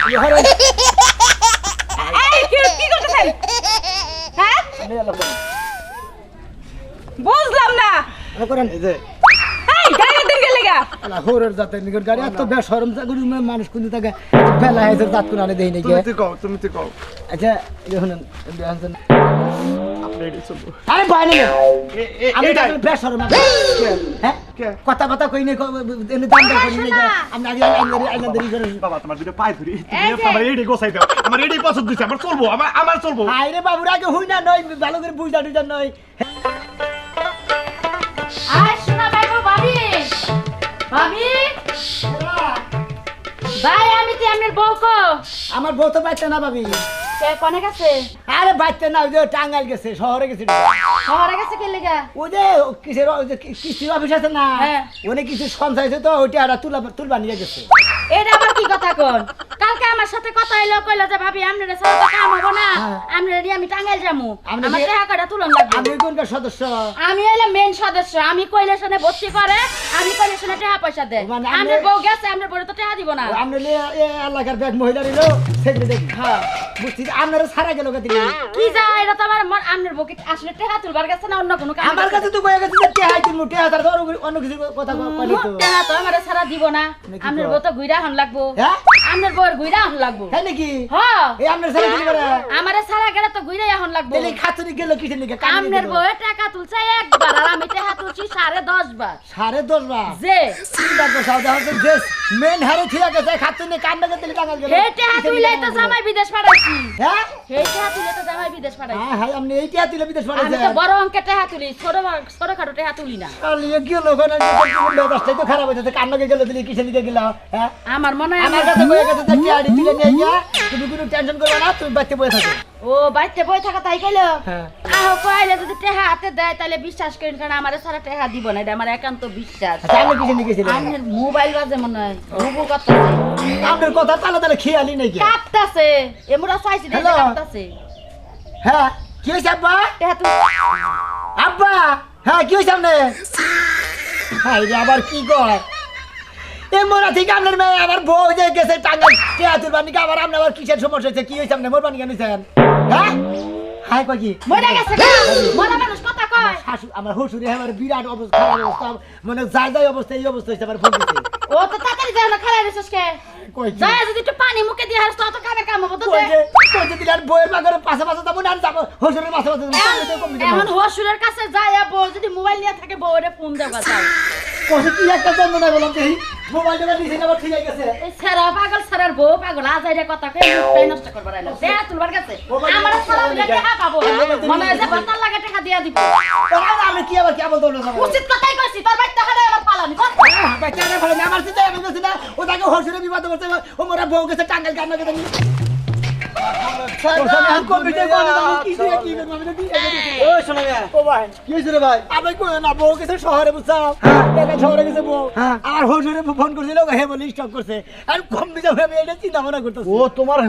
এই কি করতেছেন? হ্যাঁ বুঝলাম না। এই যে এই গাড়ি দিন গেলে গা আলা হোরের জাতে নিগর গাড়ি এত বেশরম জাগুরি মানুষ কোন থাকে বেলা হয়েছে জাত কোন আনে দেই নাকি তুমি তো কও আচ্ছা দেখুন আপনি এটাই চলবো আরে বাইরে আমি এটাই বেশরম হ্যাঁ কথা কথা কই নাই এনে দাম দর কই নাই আমি আগে আইনা দেরি করে বাবা তোমার দুটো পায়ে ধরি তুমি আমার এটাই গোছাই দাও আমার এটাই পছন্দ হইছে আমার চলবো আমার চলবো আইরে বাবুর আগে হই না নয় ভালো করে বুঝা দিতে নয় আয় শোনা বাইবো ভাবি ভাবি ভাই আমি তো আপনার বউকো আমার বউ তো বাইতে না ভাবি কে কোনে গেছে আরে বাইতে না ওই যে টাঙ্গাইল গেছে শহরে গেছে শহরে গেছে কে লাগা ওই যে কিসের ওই যে কিস্তি অফিস আছে না হ্যাঁ। ওনে কিছু সঞ্চয় তো ওইটা আর তুলবা নিয়ে গেছে এটা আবার কি কথা কোন কালকে আমার সাথে কথা হইলো কইলো যে ভাবি আপনার সাথে কাম হবে না আপনার আমি টাঙ্গাইল যামু আপনি আমার কি- টাকাটা তুলন লাগবে আমি কোনকার সদস্য আমি হইলাম মেন সদস্য আমি কইলেশনে ভর্তি করে আমি কইলেশনে টাকা পয়সা দেয় মানে আপনার বউ গেছে আপনার বউরে তো টাকা দিব না আমরা এলাকার ব্যাগ মহিলা নিল সেগুলো হ্যাঁ বুঝছি আপনারা সারা গেল কাছে কি যায় এটা তো আমার আপনার বউকে আসলে টাকা তুলবার গেছে না অন্য কোনো কাম আমার কাছে তো কয়ে গেছে যে টেহাই তুমি টেহা তার অন্য কিছু কথা কইলি তো টাকা তো আমার সারা দিব না নাকি আপনার কয়? বউ তো গুইরা হন লাগবো হ্যাঁ আপনার বউর গুইরা হন লাগবো তাই নাকি হ্যাঁ এই আপনার সারা দিলি করে আমারে সারা গেলে তো গুইরা এখন লাগবো তাহলে খাতুরি গেল কিসের লিগে আপনার বউয়ে টাকা তুলছে একবার আর আমি টাকা তুলছি 10.5 বার 10.5 বার যে চিন্তা করছো দেখো যে মেন হারে ঠিক আছে খাতুরি কান্না করতে টাকা গেল হে টাকা তুইলাই তো জামাই বিদেশ পাঠাইছি হ্যাঁ হে টাকা তুইলাই তো জামাই বিদেশ পাঠাইছি হ্যাঁ হ্যাঁ আপনি এইটা তুলে বিদেশ আমি পাঠাইছেন তো বড় অঙ্কের টাকা তুলি ছোট খাটো টাকা তুলি না আলিয়ে গেল ওখানে দশটাই তো খারাপ হয়েছে কান্নাকে গেল দিলি কিসের দিকে গেল হ্যাঁ আমার মনে হয় আমার কাছে বয়ে গেছে যে আড়ি তুলে নিয়ে গিয়া তুমি কোনো টেনশন করবে না তুমি বাচ্চা বয়ে থাকো ও বাইতে বই থাকা তাই কইলো হ্যাঁ আহ কইলে যদি টাকা হাতে দেয় তাহলে বিশ্বাস করেন কারণ আমারে সারা টাকা দিব না এটা আমার একান্ত বিশ্বাস আচ্ছা আমি কিসের দিকে গেছিলাম আপনার মোবাইল বাজে মনে হয় রুবু কথা আপনার কথা তাহলে তাহলে খেয়ালি নাকি কাঁপতাছে এমরা চাইছি দেখে Hello? কাঁপতাছে হ্যাঁ কি হয়েছে আব্বা টাকা তুই আব্বা হ্যাঁ কি হয়েছে আপনি হ্যাঁ রে আবার কি কয় এ মোরা থেকে আপনার মেয়ে আবার বউ যে গেছে টাঙ্গাই টেয়াতুর বানিকে আবার আপনার আবার কিসের সমস্যা হয়েছে কি হয়েছে আপনি মোর বানি কেন হ্যাঁ হাই কয় কি মরে গেছে গা মরা মানুষ কথা কয় শাশু আমার শ্বশুরে আমার বিরাট অবস্থা খারাপ অবস্থা মানে যাই অবস্থা এই অবস্থা হয়েছে আমার ফোন দিচ্ছে ও তো তাড়াতাড়ি যায় না খালাই রেছিস কে কই কি যায় যদি একটু পানি মুখে দিয়ে হারস তো কামে কাম হবো তো কই যে দিলার বইয়ের বাগারে পাশে পাশে যাবো না যাবো শ্বশুরের পাশে পাশে এখন হসুরের কাছে যায় বউ যদি মোবাইল নিয়ে থাকে বউরে ফোন দেওয়া যায় কষে কি একটা দ্বন্দ্ব নাই বললাম যে মোবাইলটা নিচে আবার ঠিক হয়ে গেছে এই সারা পাগল সারার বউ পাগল আজাইরে কথা কই মুখটাই নষ্ট করবার আইলো দে তুলবার কাছে আমার সারা মিলে টাকা পাবো মনে হয় যে বাতাল লাগে টাকা দিয়া দিব আমি কি আবার কি বলতো না উচিত কথাই কইছি তোর বাইক টাকা আবার পালানি কর বেচারা ভালো না আমার চিন্তা আমি বলছি না ও তাকে হসুরে বিবাদ করতে ও মোরা বউ গেছে টাঙ্গাইল কান্না করে শহরে বুঝছাও শহরে গেছে বউ আর হসুরে ফোন করছিল হে বলে স্টক করছে আর কম বিজা ভাবে এটা চিন্তা ভাবনা করতেছে ও তোমার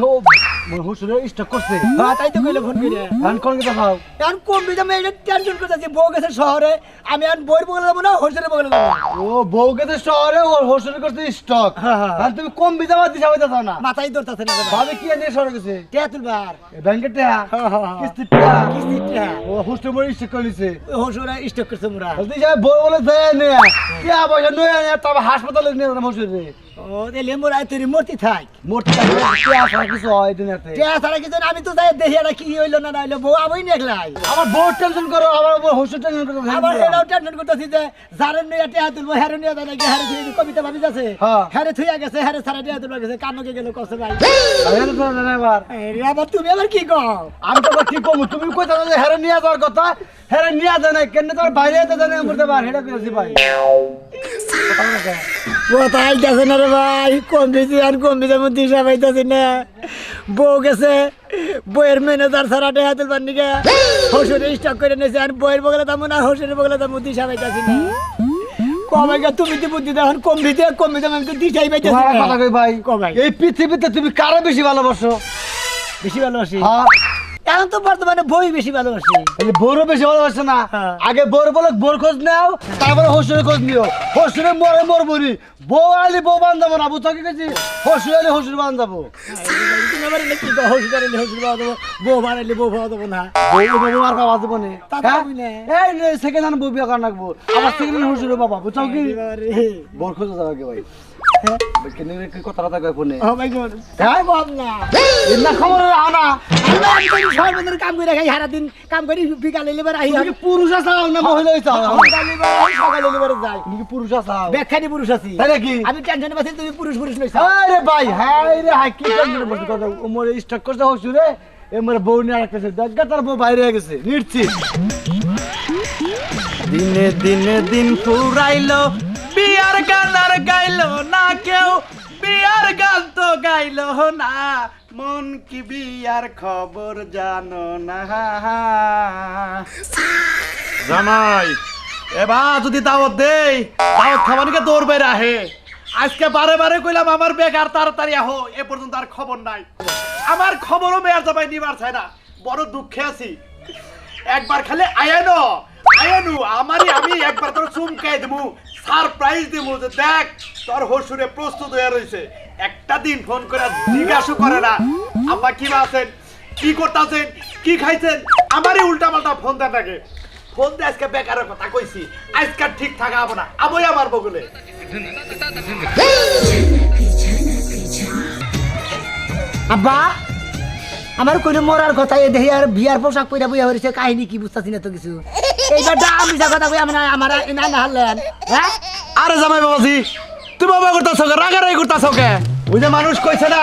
হুসুরে স্টক করছে হ্যাঁ তাই তো কইলে ফোন করে গান কোন কথা খাও এখন কম বিজা মেয়ে টেনশন করতেছে বউ গেছে শহরে আমি আর বইয়ের বগলে যাবো না হসুরে বগলে যাবো ও বউকে তো শহরে ওর হুসুরে করতে স্টক হ্যাঁ, হ্যাঁ। আর তুমি কম বিজাবা দিছা হইতা চাও না মাথায় ধরতেছে না ভাবে কি নিয়ে শহরে গেছে টিয়া তুলবার ব্যাংকের টাকা হ্যাঁ, হ্যাঁ, হ্যাঁ। কিস্তির টাকা কিস্তির টিয়া ও হুসুরে মরে স্টক করে নিছে হসুরা স্টক করছে মোরা বলতে যাই বউ বলে দেয় নে কে পয়সা নয় আনে তবে হাসপাতালে নিয়ে যাবে হুসুরে ও তাহলে মোরা তুই মূর্তি থাক মোটটা কে আসা কিছু হয় দুনিয়াতে টিয়া ছাড়া কিছু না, আমি তো যাই দেখি এটা কি হইলো না না হইলো বউ আমি দেখলাই আমার বউ টেনশন করো আমার উপর হুসুর টেনশন করো আবার এটাও টেনশন করতেছি যে যারে নিয়ে টিয়া তুলবো হেরে নিয়ে যায় নাকি হেরে থুই কবিতা ভাবি যাচ্ছে হ্যাঁ। হেরে থুইয়া গেছে হেরে ছাড়া টিয়া তুলবা গেছে কানকে গেল কষ্ট ভাই আরে তো না এবার রে আবার তুমি আবার কি কও আমি তো কি কম তুমি কইতা যে হেরে নিয়ে যাওয়ার কথা হেরে নিয়ে যায় না কেন তোর বাইরে যেতে জানে মরতে পার হেটা কইছি ভাই কোথায় গেছে না রে ভাই কম বেশি আর কম বেশি আমি দিশা পাইতেছি না বউ গেছে বইয়ের ম্যানেজার ছাড়া টিয়া তুলবার নিকে হসুরে স্টক করে নিয়েছে আর বইয়ের বগলে দাম না হসুরের বগলে দাম দিশা পাইতেছি না কবে তুমি তো বুদ্ধি দেখুন কম দিতে আমি তো দিশাই পাইতেছি তোমার কথা কই ভাই কমাই এই পৃথিবীতে তুমি কারে বেশি ভালোবাসো বেশি ভালোবাসি হ্যাঁ এখন তো বর্তমানে বই বেশি ভালোবাসি। তাহলে বউরও বেশি ভালোবাসে না? হ্যাঁ। আগে বউর বলে বোর খোঁজ নাও, তারপরে হসুরের খোঁজ নিও। হসুরে মরে মরবনি, বউ আলি বউ বান্ধাবো না, বুঝছো কি গেছি? হসুর আলি হসুর বান্ধাবো। তুমি আবার কি কও, হসুর আনলে হসুর পাওয়া দেবো, বউ বানাইলে বউ পাওয়া দেবো না। বউ বউ আর পাওয়া যাবো না। তা হ্যাঁ? পাবি না। এই রে, সেকেন্ড হ্যান্ড বউ বিয়ে করা রাখবো, আবার সেকেন্ড হ্যান্ড হসুরের বাবা, বুঝছো কি? বর খোঁজা যাবে কে ভাই? কেন কি কথা কথা কয় ফোনে? ও মাই গড, তাই বল না। না খবর আনা। আমি সর্বদিন কাম করে খাই, সারাদিন কাম করি, বিকালে লেবার আহি। তুমি কি পুরুষ আছাও না মহিলা আছাও? সকালে লেবার যাই। তুমি কি পুরুষ আছাও? ব্যাখ্যানি পুরুষ আছি। তাই নাকি? আমি টেনশনে পাচ্ছি, তুমি পুরুষ পুরুষ লইছ। আরে ভাই, হাই রে হাই, কি টেনশন বসে কথা ওমরে স্টক করতে হসুরে, এমরে বউ নিয়ে রাখতেছে, দেখা তার বউ বাইরে হয়ে গেছে, নিশ্চিত। দিনে দিনে দিন ফুরাইলো, বিয়ার গান আর গাইলো না কেউ, বিয়ার গান তো গাইলো না, মন কি বিয়ার খবর জানো না। জামাই এবার যদি দাওয়াত দেই, দাওয়াত খাবানিকে দৌড় বের আহে। আজকে বারে বারে কইলাম আমার বেকার তাড়াতাড়ি আহো, এ পর্যন্ত আর খবর নাই। আমার খবরও মেয়ার জামাই নিবার চায় না, বড় দুঃখে আছি। একবার খালি আয়ানো আয়ানু আমি একবার তোর চুমকাই দেবো, সারপ্রাইজ দেবো যে দেখ তোর হসুরে প্রস্তুত হয়ে রয়েছে। একটা দিন ফোন করে জিজ্ঞাসা করে না আব্বা কি আছেন, কি করতেছেন, কি খাইছেন, আমারই উল্টা পাল্টা ফোন দেন থাকে। ফোন দিয়ে আজকে বেকারের কথা কইছি, আজকে ঠিক থাকা হবো না, আবই আমার বগলে। আব্বা, আমার কোনো মরার কথা এ দেখি আর বিয়ার পোশাক পরে বইয়া হয়েছে, কাহিনী কি বুঝতেছি না তো কিছু। এইবার দাম মিশা কথা কই আমার না না হারলেন। হ্যাঁ আরে জামাই বাবাজি, তুমি বাবা করতেছো কে, রাগারাগি করতেছো কে? ওই যে মানুষ কইছে না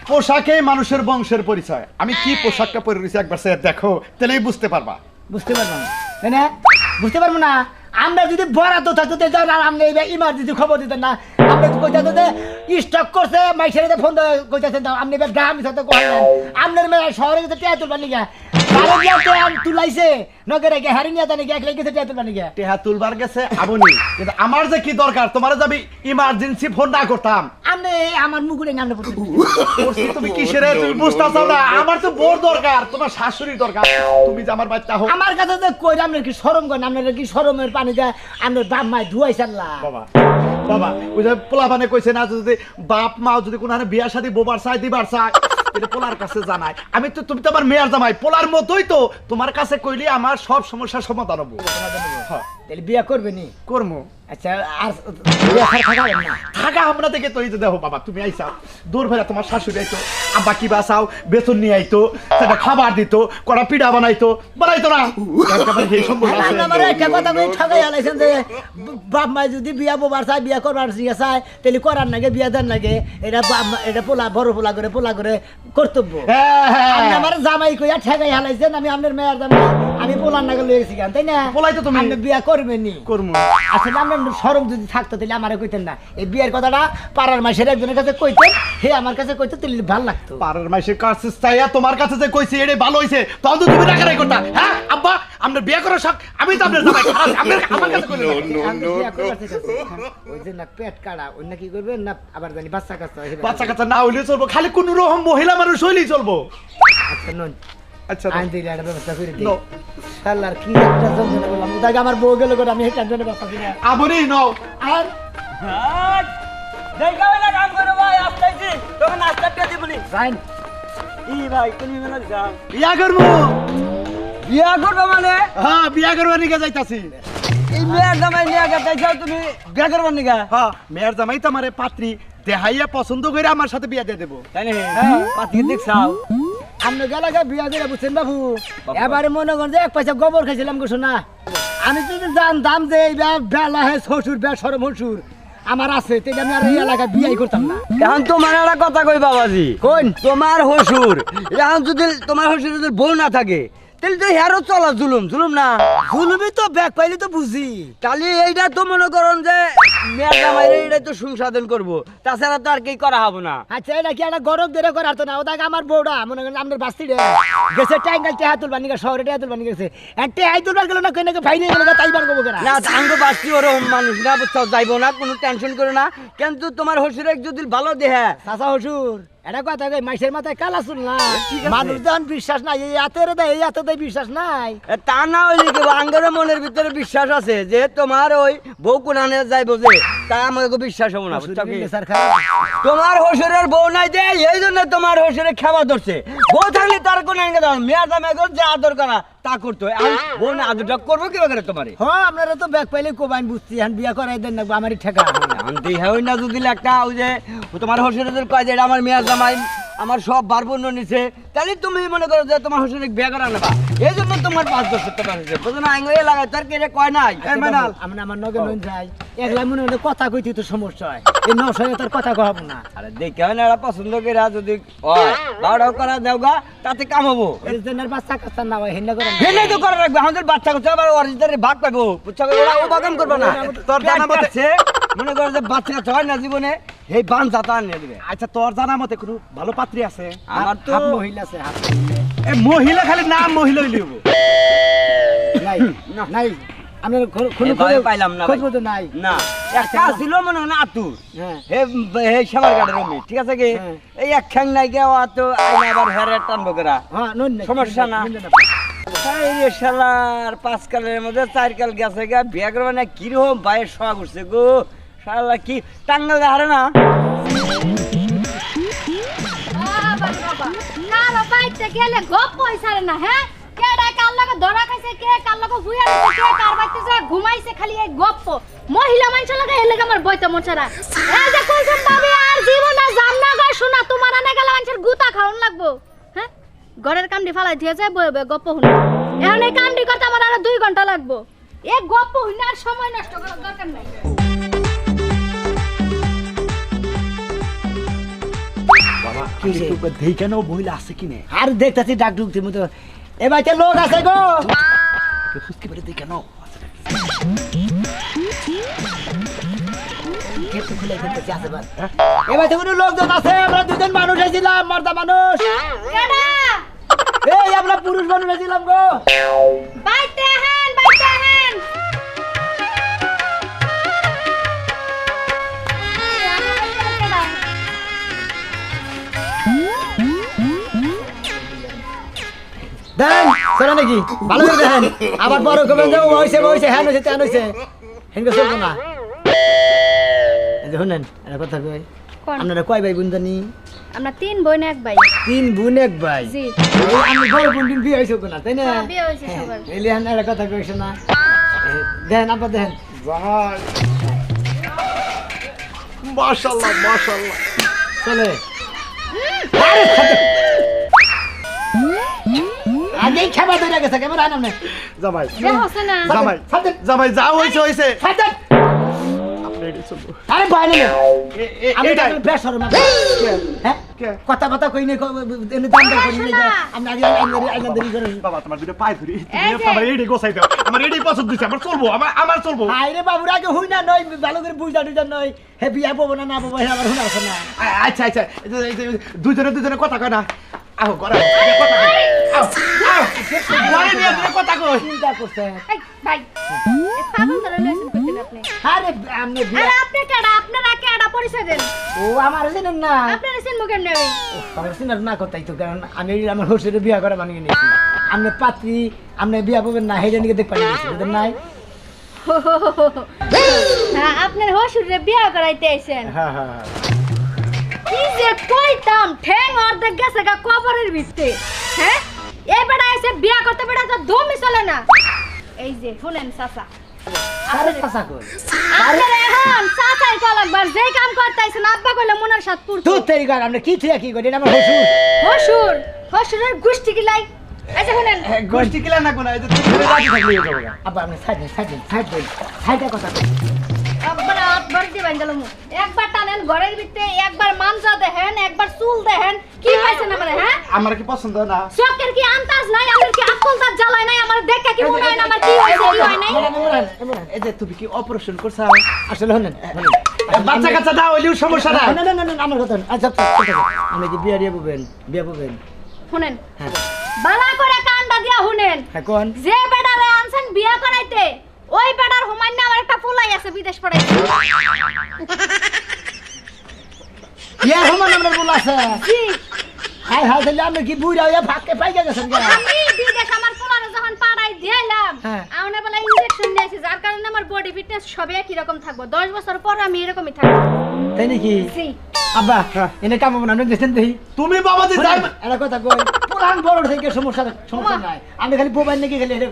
পোশাকে মানুষের বংশের পরিচয়। আমি কি পোশাকটা পরে রয়েছি একবার সে দেখো, তাহলেই বুঝতে পারবা। বুঝতে পারবো না, তাই না? বুঝতে পারবো না। আমরা যদি বরাদ্দ থাকতো আমরা ইমার্জেন্সি খবর দিতেন না। আমরা কইতাতো যে স্টক করছে, মাইসের ফোন কইতাছেন, আপনি এবার গ্রাম সাথে কইলেন আপনার মেয়ে শহরে গেছে টিয়া তুলবার নিগা, তুলাইছে নগে রেখে হারি নিয়ে জানি এক লেগেছে টিয়া তুলবার নিগা। টেহা তুলবার গেছে আবনি, কিন্তু আমার যে কি দরকার তোমার যাবি ইমার্জেন্সি ফোন না করতাম। আপনি আমার মুখে নামে পড়তে তুমি কিসের তুমি বুঝতেছো না? আমার তো বোর দরকার, তোমার শাশুড়ির দরকার। তুমি যে আমার বাচ্চা হোক, আমার কাছে যে কই আপনার কি শরম করেন? আপনার কি শরমের পানি দেয়? আপনার বাপ মায় ধুয়াই চাল্লা। বাবা বাবা ওই যে পোলা বানে কইছে না, যদি বাপ মা যদি কোনো বিয়া শাদী বোবার চাই দিবার চাই, এটা পোলার কাছে জানাই। আমি তো, তুমি তো আমার মেয়ের জামাই, পোলার মতোই তো, তোমার কাছে কইলে আমার সব সমস্যার সমাধান হবো। তাহলে বিয়া করবে নি? করবো। আচ্ছা, আর বিয়া থাকাবেন না? থাকা আমরা থেকে তো এই যে দেখো বাবা, তুমি আইসাও দূর ভেলা, তোমার শাশুড়ি আইতো, আব্বা কি বাসাও বেতন নিয়ে আইতো, সেটা খাবার দিত, কড়া পিঠা বানাইতো না। একেবারে সেই সম্পূর্ণ আছে। আমার একটা কথা কই ঠকাই আলাইছেন যে বাপ মা যদি বিয়া বোবার চায়, বিয়া করবার চায়, তাহলে করার নাগে, বিয়া দেন লাগে। এটা বাপ মা, এটা পোলা বড় পোলা করে কর্তব্য। আপনি আমার জামাই কইয়া ঠেকাই হালাইছেন, আমি আপনার মেয়ের জামাই, আমি পোলার নাগে লয়ে গেছি কেন, তাই না? পোলাই তো তুমি। আপনি বিয়া করবেন নি? করবো। আসলে আপনার শরম যদি থাকতো তাহলে আমারে কইতেন না। এই বিয়ের কথাটা পাড়ার মাসের একজনের কাছে কইতেন, হে আমার কাছে কইতো, তাহলে ভালো লাগতো। পাড়ার মাসের কাছে চাইয়া তোমার কাছে যে কইছি এটাই ভালো হইছে, তখন তো তুমি রাখারাই করতা। হ্যাঁ আব্বা, আপনার বিয়ে করার শখ, আমি তো আপনার জামাই, আমার কাছে কইলেন না। আমি বিয়া করবার চাইতাছি। ওই যে না পেট কাড়া, ওই না কি করবেন না, আবার জানি বাচ্চা কাচ্চা হইবে। বাচ্চা কাচ্চা না হইলে চলবো, খালি কোন রকম মহিলা মানুষ হইলেই চলবো। আচ্ছা নন, আচ্ছা আইন দিলে একটা ব্যবস্থা করে দিই। নো। শালার কি একটা যন্ত্রণা বললাম, ওটাকে আমার বউ গেল করে আমি এই টেনশনে বাঁচাছি না। আপনি নও। আর যাইন। বিয়া করবো। বিয়া করবে মানে? হ্যাঁ বিয়া করবার নিকে যাইতাছি। এই মেয়ের জামাই নিয়ে গেছে, তুমি বিয়া করবার নিগা? হ্যাঁ মেয়ের জামাই তো আমারে পাত্রী দেখাইয়া পছন্দ করে আমার সাথে বিয়া দিয়ে দেবো। তাই না? পাতি দেখছাও? আপনি গেলাকে বিয়া করে বুঝছেন বাবু, এবারে মনে করেন যে এক পয়সা গোবর খাইছিলাম গো শোনা। আমি যদি জানতাম যে এই বেলা হে শ্বশুর বে সরম হসুর আমার আছে, তাহলে আমি আর এই এলাকায় বিয়াই করতাম না। এখন তোমার একটা কথা কই বাবাজি, কোন? তোমার হসুর এখন যদি তোমার হসুর যদি বউ না থাকে, তাহলে তো হেরো চলা জুলুম না? জুলুমি তো ব্যাগ পাইলে তো বুঝি। তাহলে এইটা তো মনে করেন যে মেয়ের জামাই এইটাই তো সংশোধন করবো, তাছাড়া তো আর কি করা হবে না। আচ্ছা এটা কি একটা গরম ধরে করার তো না, ওটাকে আমার বউটা মনে করেন আপনার বাস্তি গেছে টাইঙ্গাল টেহা তুলবার নিকে, শহরে টেহা তুলবার নিকে গেছে, টেহাই তুলবার গেল না, কই নাকি ভাই নিয়ে গেল, তাই বার করবো কেনা? না আঙ্গ বাস্তি ওরকম মানুষ না, বুঝছো, যাইবো না, কোনো টেনশন করো না। কিন্তু তোমার হসুর যদি ভালো দেহা, চাচা হসুর এটা কথা কই মাইসের মাথায় কালা চুল না মানুষ যখন বিশ্বাস নাই এই হাতের দেয় এই হাতে দেয় বিশ্বাস নাই তা না হইলে কি আঙ্গের মনের ভিতরে বিশ্বাস আছে যে তোমার ওই বউ কোনানে যাইব যে তা আমাকে বিশ্বাস হবো না বুঝছো কি? স্যার খারাপ তোমার হসুরের বউ নাই যে এই জন্য তোমার হসুরে খাওয়া ধরছে বউ থাকলে তার কোন মেয়ার দামে যে আদর করা তা করতো বউ না আদরটা করবো কি করে তোমার হ্যাঁ আপনারা তো ব্যাগ পাইলে কোবাইন বুঝছি এখন বিয়া করাই দেন না আমারই ঠেকা হই না যদি একটা ওই যে তোমার হসুরের কয় যে এটা আমার মেয়ার জামাই আমার সব বারবন্য নিছে তাহলে তুমি মনে করো যে তোমার হসুরে বিয়া করা নেবা এই জন্য তোমার 5 বছর তোমার হয়েছে বুঝো না আঙ্গুলে লাগাই তার কে কয় নাই আমি আমার নগে নন যাই একলা মনে হলে কথা কইতে তো সমস্যা হয় এই নশয়ে তার কথা কহাবো না আরে দেখে হয় না এরা পছন্দ করে যদি হয় বারোটাও করা দেওগা তাতে কামাবো এই জনের বাচ্চা কাচ্চা না হয় হেন্না করে হেলে তো করে রাখবে আমাদের বাচ্চা কাচ্চা আবার অরিজিনালি ভাগ পাবো বুঝছো ওরা ও বাগান করবে না তোর জানা মতে মনে করো যে বাচ্চা কাচ্চা হয় না জীবনে এই বান জাতা নিয়ে দিবে আচ্ছা তোর জানা মতে কোনো ভালো পাত্রী আছে আমার তো হাফ মহিলা আছে হাফ এ মহিলা খালি নাম মহিলা হইলি হবো নাই নাই আমরা এভাবে পাইলাম না ভাই। খোঁজ তো নাই না একটা ছিল মনে হয় না আতুর হ্যাঁ হে সামার গাড়ির রমি ঠিক আছে কি হ্যাঁ। এই এক খ্যাং নাই গে ও তো আইনা আবার হেরে টানবো কেরা হ্যাঁ নন নাই সমস্যা না। এই রে শালার 5 কালের মধ্যে 4 কাল গেছে গা বিয়া করবে না কিরকম ভাইয়ের শখ উঠছে গো শালা কি টাঙ্গাল হারে না বাবা বাবা কালো বাইতে গেলে গপ পয়সারে না হ্যাঁ কেডা কাল লাগা ধরা খাইছে কে কাল লাগা হুইয়া রইছে কে কার বাইতে যায় ঘুমাইছে খালি এই গপ্প মহিলা মানুষ লাগা এলে আমার বইতে মোছারা এই যে কইছেন ভাবি আর জীবনে জাম না গো শোনা তোমার আনে গেলে মানুষের গুতা খাওন লাগবো হ্যাঁ ঘরের কামডি ফালাই দিয়ে যায় বইবে গপ্প হুন এখন এই কামডি করতে আমার আর 2 ঘন্টা লাগবো এই গপ্প হুন আর সময় নষ্ট করার দরকার নাই বাবা একটু দেই কেন মহিলা আছে কিনে আর দেখতাছি ডাক ঢুকতে মতো এ বাইতে লোক আছে গো খুশকি করে দেই কেন কেটে খুলে ফেলতেছি আছে বাস এ বাইতে কোনো লোকজন আছে আমরা দুজন মানুষ আইছিলাম মর্দা মানুষ কেডা এই আমরা পুরুষ মানুষ আইছিলাম গো বাইতে হেন বাইতে হেন দেন সেটা নাকি ভালো করে দেখেন আবার বড় কবেন যে হইছে হ্যান হইছে তেন হইছে হেনকে চলবো না এই যে শুনেন একটা কথা কই কোন? আপনারা কয় ভাই বোন জানি আমরা 3 বোন এক ভাই 3 বোন এক ভাই জি এই আমি বড় বোন দিন বিয়ে হইছে না তাই না হ্যাঁ, বিয়ে হইছে সবার। এলি হান একটা কথা কইছ না দেখেন আপা দেখেন ভাই মাশাআল্লাহ মাশাআল্লাহ চলে আগেই খাবার ধরে গেছে কেমন আনাম না জামাই বিয়ে হচ্ছে না জামাই জামাই যা হইছে হইছে সাথে আপনি এডি চলবো আরে বাইরে নে আমি এটাই তো বেশ সরম হ্যাঁ কে? কথা কথা কই নাই এনে দাম দর কই নাই শোনা। আমি আগে আগে দেরি করে বাবা তোমার দুটো পায়ে ধরি এই যে। আমার এডি গোছাই দাও আমার এডি পছন্দ হইছে আমার চলবো আমার চলবো আইরে বাবুর আগে হই না নয় ভালো করে বুঝা টুঝা নয় হে বিয়া পাবো না না পাবো হে আবার হুনা আছে না আচ্ছা আচ্ছা দুজনে কথা কয় না আহ করে কথা কয় আহ ঘরে নিয়ে দুজনে কথা কয় চিন্তা করছে এই ভাই এই পাগল ধরে লইছেন কইতেন আপনি আরে আমি বিয়া আরে আপনি কেডা আপনারা কেডা পরিচয় দেন ও আমার জানেন না আপনারা চিনব কেমনে আমি আমার চিনার না কথাই তো কারণ আমি আমার হোস্টেলে বিয়া করা বানিয়ে নিয়েছি আপনি পাত্রী আপনি বিয়া পাবেন না হেডে নিকে দেখ পানি দিয়েছি বুঝলেন নাই হ্যাঁ আপনার হসুরে বিয়ে করাইতে আইছেন হ্যাঁ হ্যাঁ কি যে কইতাম ঠ্যাং অর্ধেক গেছে গা কবরের ভিতরে হ্যাঁ এই বেটা এসে বিয়া করতে বেটা তো দমই চলে না এই যে শুনেন চাচা আরে চাচা কই আপনার এখন চাচাই কল একবার যে কাম করতেছেন আব্বা কইলে মনের সাথ পুরতো তুই তেরি কর আমরা কি থিয়া কি করি এটা আমার হসুর হসুরের গুষ্টি কি লাই আচ্ছা শুনেন গোষ্ঠী কিলা না কোনা এই যে তুমি রাজি থাকলে হয়ে যাবে আব্বা আমি সাইডে কথা কই আব্বার আটবার দিবেন গেল একবার টানেন ঘরের ভিতরে একবার মানজা দেখেন একবার চুল দেখেন কি পাইছেন আমারে হ্যাঁ আমার কি পছন্দ না চোখের কি আন্তাজ নাই আমার কি আকল দাঁত জ্বালায় নাই আমার দেখে কি মনে হয় না আমার কি হইছে কি হয় নাই এই যে তুমি কি অপারেশন করছ আসলে হলেন বাচ্চা কাচ্চা দাও হইলেও সমস্যা না না না না আমার কথা আচ্ছা আমি কি বিয়া পাবেন শুনেন হ্যাঁ বালা করে কান্ডা দিয়া শুনেন হ্যাঁ কোন যে বেটারে আনছেন বিয়া করাইতে ওই বেটার হুমাইন আমার একটা ফুলাই আছে বিদেশ পড়াইছে ইয়া সমান আমরা বলাছে জি হাই হাই তাহলে আপনি কি বুড়া হইয়া ফাঁককে পাইকে গেছেন কেন আমি বিদেশ আমার পোলারে যখন পাড়াই দিলাম হ্যাঁ। আমার বলে ইনজেকশন নিয়েছি যার কারণে আমার বডি ফিটনেস সবই একই রকম থাকবো 10 বছর পর আমি এরকমই থাকবো তাই নাকি জি আব্বা এনে কাম বানানো দেখছেন দেখি তুমি বাবাজি যাই এটা কথা কই পুরান বড় থেকে সমস্যা নাই আমি খালি মোবাইল নাকি খালি এটা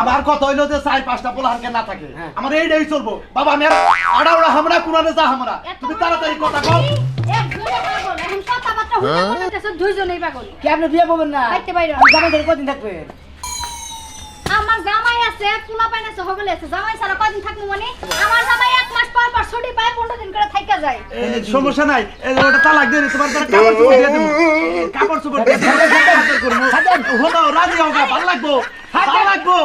আমার কথা হইলো যে 4-5টা পোলাহানকে না থাকে হ্যাঁ। আমার এইটাই চলবো বাবা আমি আর আড়াউড়া হামরা কুনারে যা হামরা তুমি তাড়াতাড়ি কথা কও একজনে পাগল এখন কথাবার্তা হইতে বলতেছে দুইজনেই পাগল কি আপনি বিয়ে করবেন না খাইতে বাইরে জামাই ধরে কদিন থাকবেন আমার জামাই আছে পোলা পাইন আছে হগলে আছে জামাই ছাড়া কয়দিন থাকবো মানে আমার জামাই 1 মাস পর পর ছুটি পায় 15 দিন করে থাইকা যায় সমস্যা নাই ওটা তালাক দিয়ে তোমার তারা কাপড় চোপড় দিয়ে দেবো কাপড় চোপড় দিয়ে দেবো হলো রাজি হোক ভালো লাগবো ভালো লাগবো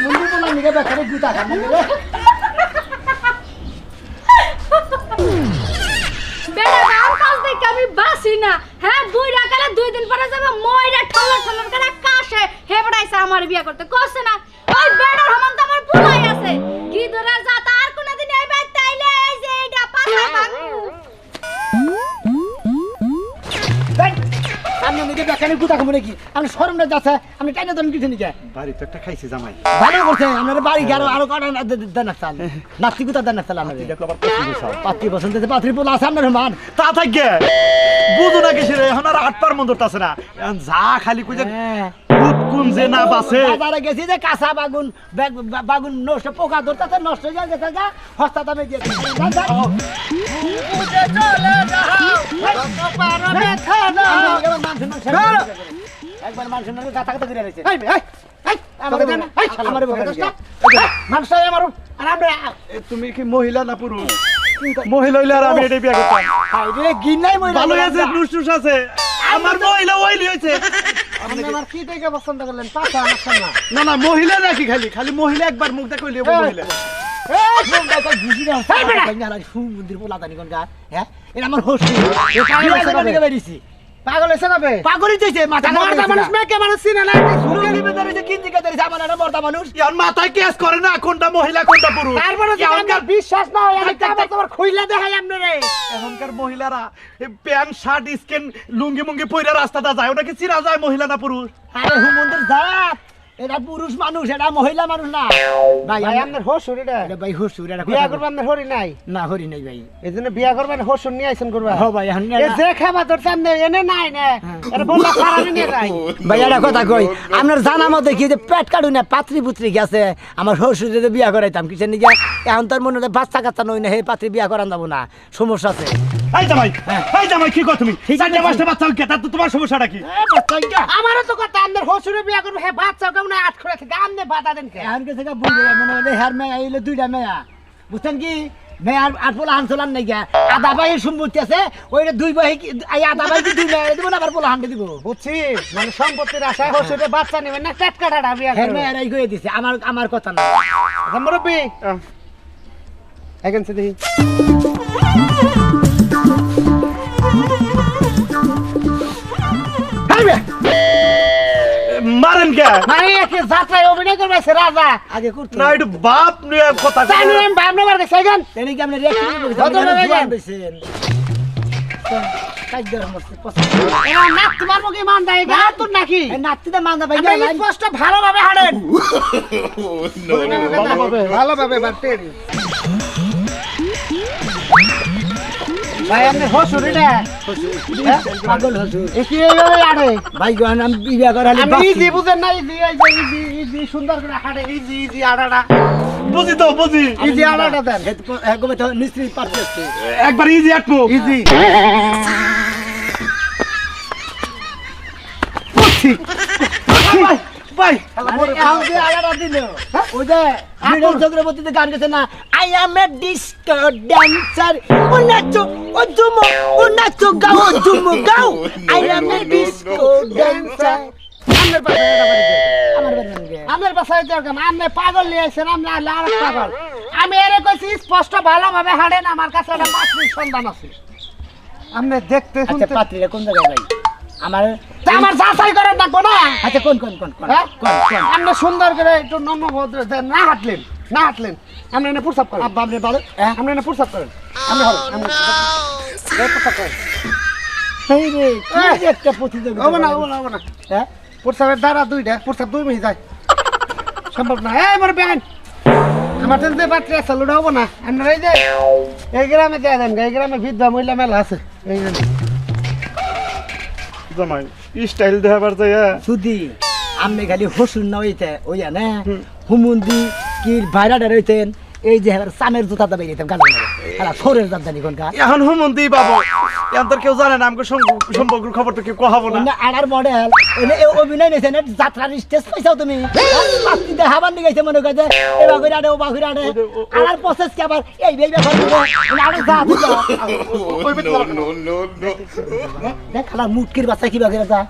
বন্ধু বলা নিকে বেকারে গুতা খান রে বেড়া গান কাজ দেখে আমি বাসি না হ্যাঁ বুইড়া কালে 2 দিন পরে যাবে মইরা ঠলর ঠলর করে কাশে হে বড়াইছে আমার বিয়া করতে কষ্ট না ওই বেড়ার সমান তো আমার পুলাই আছে কি ধরে যা তার কোনদিন এই বাইতে তাইলে এই যে এইটা পাতা ভাঙু আপনি নিকে বেকারে গুতা খাবো নাকি আপনি শরমটা যাচ্ছে আপনি টাইনা দেন কিছু নিকে বাড়ি তো একটা খাইছে জামাই ভালো করছে আপনার বাড়ি গেল আরো কটা দেন না চাল নাতি গুতা দেন না চাল আমাদের দেখো আবার পছন্দ চাও পাত্রী পছন্দ পাত্রী পোলা আছে আপনার মান তা থাকে বুঝো না কিসের এখন আর 8 পার মন্দর আছে না এখন যা খালি কই যে ভূত কোন যে না বাসে বাজারে গেছি যে কাঁচা বাগুন বাগুন নষ্ট পোকা ধরতে নষ্ট হয়ে গেছে যা হস্তা দামে দিয়ে একবার মানুষের নামে গাথা গাথা করে রয়েছে মানুষটাই আমার আর আমরা তুমি কি মহিলা না পুরুষ মহিলা হইলে আর আমি এটাই বিয়ে করতাম গিনাই মহিলা ভালো আছে নুসনুস আছে আমার মহিলা ওইলি হইছে আমার কি দেখে পছন্দ করলেন পাঁচা আমার না না না মহিলা নাকি খালি খালি মহিলা একবার মুখ দেখে হইলে মহিলা পাগল হয়েছে না পাগলই হয়েছে মাথা মানুষ মেয়েকে মানুষ চিনে না মানুষ ইয়ার মাথায় কেস করে না কোনটা মহিলা কোনটা পুরুষ এখনকার বিশ্বাস না তোমার খুইলা দেখাই আপনারে এখনকার মহিলারা প্যান্ট শার্ট স্কিন লুঙ্গি মুঙ্গি পইরা রাস্তাটা যায় ওটা কি চিনা যায় মহিলা না পুরুষ আরে হুমন্দের জাত এটা পুরুষ মানুষ এটা মহিলা মানুষ না ভাই আপনার হসুর এটা ভাই হসুর এটা বিয়া করবেন আপনার হরি নাই না হরি নাই ভাই এজন্য বিয়া করবেন হসুর নিয়ে আইছেন করবা হ্যাঁ ভাই এখন এ যে খাবা তোর সামনে এনে নাই না এটা বললা খারাপ নিয়ে যাই ভাই এটা কথা কই আপনার জানা মতে কি যে পেট কাটু না পাত্রী পুত্রী গেছে আমার হসুর যদি বিয়া করাইতাম কিসের নিয়ে এখন তোর মনে বাচ্চা কাচ্চা নই না হে পাত্রী বিয়া করান যাব না সমস্যা আছে এই জামাই কি কর তুমি চারটে পাঁচটা বাচ্চা কেতা তো তোমার সমস্যাটা কি আমারও তো কথা আপনার হসুরে বিয়া করবে হে বাচ্চা কেমন আট করে থেকে আমনে বাধা দেন কে এখন কে থেকে বুঝে মনে হলে হের মেয়া আইলে দুইটা মেয়া বুঝছেন কি মেয়ার আট পোলা আনছলান নাই গা আদা ভাইয়ের সম্পত্তি আছে ওইটা দুই ভাই এই আদা ভাই দুই মেয়া দিব না আবার পোলা হান্ডে দিব বুঝছি মানে সম্পত্তির আশায় হসুরে বাচ্চা নেবেন না পেট কাটাটা বিয়া করবে হের মেয়া রাই কই দিছে আমার কথা না মুরব্বি এখন সে দেখি মারেন কে মানে একে যাত্রায় অভিনয় করবে রাজা আগে করতে না একটু বাপ নিয়ে কথা জানি আমি বাপ নাম্বার গেছে এখন তেনি কি আপনি রিঅ্যাকশন করছেন কত টাকা যান কাজ দর মস্ত পছন্দ এ নাত তোমার মুখে মান দেয় গা তোর নাকি এই নাতটিতে মান দেয় ভাই স্পষ্ট ভালোভাবে হাড়েন ভালোভাবে বাটের ভাই আপনি হসুর এটা পাগল হসুর একি এইভাবে আড়ে ভাই গো আমি বিয়া করালি আমি ইজি বুঝেন না ইজি সুন্দর করে হাড়ে ইজি আড়াটা বুঝি তো বুঝি ইজি আড়াটা দেন একবারে তো নিশ্চয়ই পারতে আছে একবার ইজি আটবো ইজি ভাই আমাকে আড়াটা দিল ওই যে বিনোদ চক্রবর্তীতে গান গেছে না I am a disco dancer ও নাচো ও জুমো ও নাচো গাও ও জুমো গাও I am a disco dancer আমার বাসায় যেরকম আপনি পাগল নিয়ে আসছেন আপনি আর পাগল আমি এর কইছি স্পষ্ট ভালোভাবে হাঁটেন আমার কাছে একটা পাত্রীর সন্ধান আছে আপনি দেখতে শুনতে পাত্রীরা কোন জায়গায় ভাই আমার যাচাই করেন না কোন আচ্ছা কোন আপনি সুন্দর করে একটু নম্র ভদ্র না হাঁটলেন আপনি এনে প্রস্তাব করেন আব্বা আপনি ভালো হ্যাঁ আপনি এনে প্রস্তাব করেন আপনি হরেন আপনি প্রস্তাব করেন এই রে কি যে একটা প্রতিযোগিতা হবো না হবো না হবো না হ্যাঁ প্রস্তাবের দ্বারা দুইটা প্রস্তাব 2 মিনিট যায় সম্ভব না এই মোর বেন আমার তো যে বাচ্চা চালুটা হবো না আপনারা এই যে এই গ্রামে দেয়া দেন এই গ্রামে বিধবা মহিলা মেলা আছে এই গ্রামে জামাই স্টাইল দেখাবার যায় সুদি আমি খালি হসুন না হইতে ওইয়া না হুমুন্দি কি ভাইরাটা রইতেন এই যে এবার সামের জুতা দাবাই দিতাম গালে খেলা সরের দাম জানি কোনকা এখন হুমন্তি বাবু এখন তোর কেউ জানে না আমাকে সম্পর্ক খবর তো কেউ কহাবো না ওইনা আনার মডেল ওইনা এই অভিনয় নিছে না যাত্রার স্টেজ পাইছাও তুমি পাঁচটি দেখাবার নিয়ে গেছে মনে করে এবার করে আড়ে ওবা করে আড়ে আনার প্রসেস কি আবার এই ব্যাপার করবো আরে যা ওই ভিতরে দেখ খেলা মুটকির বাচ্চা কি বাগেরা যা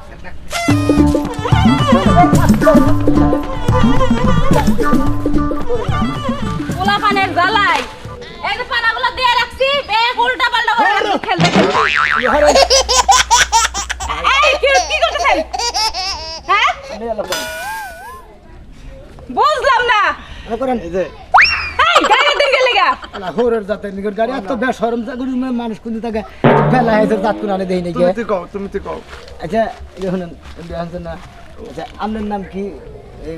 পোলা পানের জ্বালাই এই যে পানাগুলো দিয়ে রাখছি বেগ উল্টা পাল্টা করে রাখছি খেলতে এই কি করতেছেন হ্যাঁ বুঝলাম না করেন এই যে এই গাড়ি দিকে লাগা আলা হোরের জাতে নিগর গাড়ি এত বেশরম জাগুরি মানুষ কোন থাকে বেলা হয়েছে জাত কোন আনে দেই নাকি তুমি তুই কও আচ্ছা এখন না আচ্ছা আপনার নাম কি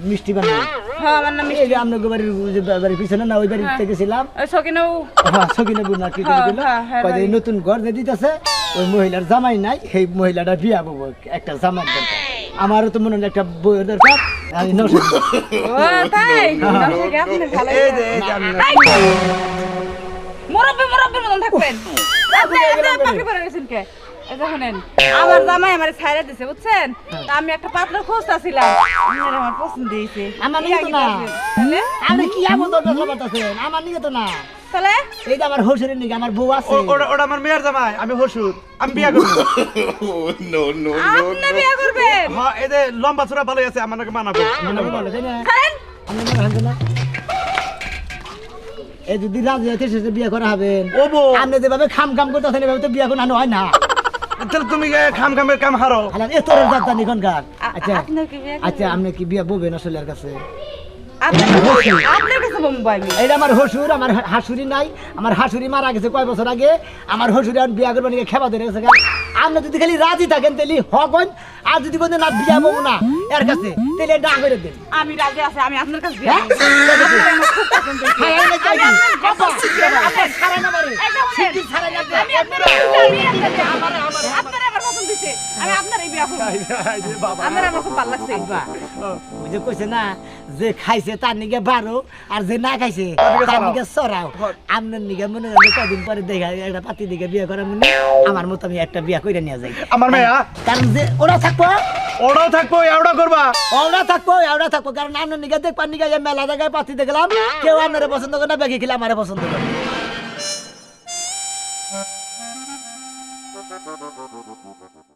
মিষ্টি বানাই হ্যাঁ আমার নাম এই যে আপনার বাড়ির যে বাড়ির পিছনে না ওই বাড়ি থেকে ছিলাম সকিনাও হ্যাঁ সকিনা বুনা কি করে দিল হ্যাঁ, হ্যাঁ, কয় যে নতুন ঘর যে দিতেছে ওই মহিলার জামাই নাই সেই মহিলাটা বিয়া বলবো একটা জামাই দরকার আমারও তো মনে হয় একটা বইয়ের দরকার আমি নশো ও তাই দর্শক আপনি ভালো এই যে মুরব্বি মতন থাকবেন আপনি পাখি পড়ে গেছেন কে এই যে শুনেন আমার জামাই আমার ছাইরা দিছে বুঝছেন তা আমি একটা পাত্র খুঁজতাছিলাম আমার পছন্দ হয়েছে আমার নিয়ে তো না আপনি কি এমন দরকার করতেছেন আমার নিয়ে তো না তাহলে এই যে আমার হোসেনের নিকে আমার বউ আছে ওটা আমার মেয়ের জামাই আমি হসুর আমি বিয়া করবো আপনি বিয়ে করবেন হ্যাঁ এই যে লম্বা চূড়া ভালোই আছে আমার নাকি মানাবো মনে বলে তাই না ছাড়েন আপনি মনে হয় না এই যদি রাজি হইতে শেষে বিয়ে করা হবেন ও বউ আপনি যেভাবে খাম খাম করতেছেন এভাবে তো বিয়ে করানো হয় না তাহলে তুমি খামের কাম হারো আলান এ তোর জাত জানি কোনকার আচ্ছা আপনার কি বিয়ে আচ্ছা আপনি কি বিয়ে বলবেন আসলের কাছে আপনার কাছে বলবো আমি এইটা আমার হসুর আমার হাসুরি নাই আমার হাসুরি মারা গেছে কয় বছর আগে আমার হসুরি আর বিয়া করবো নাকি খেবা ধরে গেছে আপনি যদি খালি রাজি থাকেন তাহলে হবেন আর যদি কোনো না বিয়া বলবো না এর কাছে তাহলে না করে দেন আমি রাজি আছি আমি আপনার কাছে বিয়ে হ্যাঁ? আপনার আমার খুব পছন্দ হয়েছে। হ্যাঁ, এই নাকি আইডি? আপা, আপনার ছাড়া না বাড়ি। এই যে শুনেন, সিদ্দিক ছাড়া না আপনি। আমি আপনার আমার পছন্দ হয়েছে আমি আপনার এই বিয়ে করবো আপনার আমার খুব ভালো লাগছে আব্বা, ওই যে কইছে না যে খাইছে তার নিকে বারো আর যে না খাইছে তার নিকে সরাও আপনার নিকে মনে হয় কদিন পরে দেখা একটা পাতি দিকে বিয়ে করার মনে আমার মতো আমি একটা বিয়ে করে নিয়ে যাই আমার মেয়া কারণ যে ওরা থাকবো ওরাও থাকবো এওটা করবা ওরা থাকবো কারণ আপনার নিকে দেখবার নিকে মেলা জায়গায় পাতি দেখলাম কেউ আপনারা পছন্দ করে না বেঁকে খেলে আমারে পছন্দ করে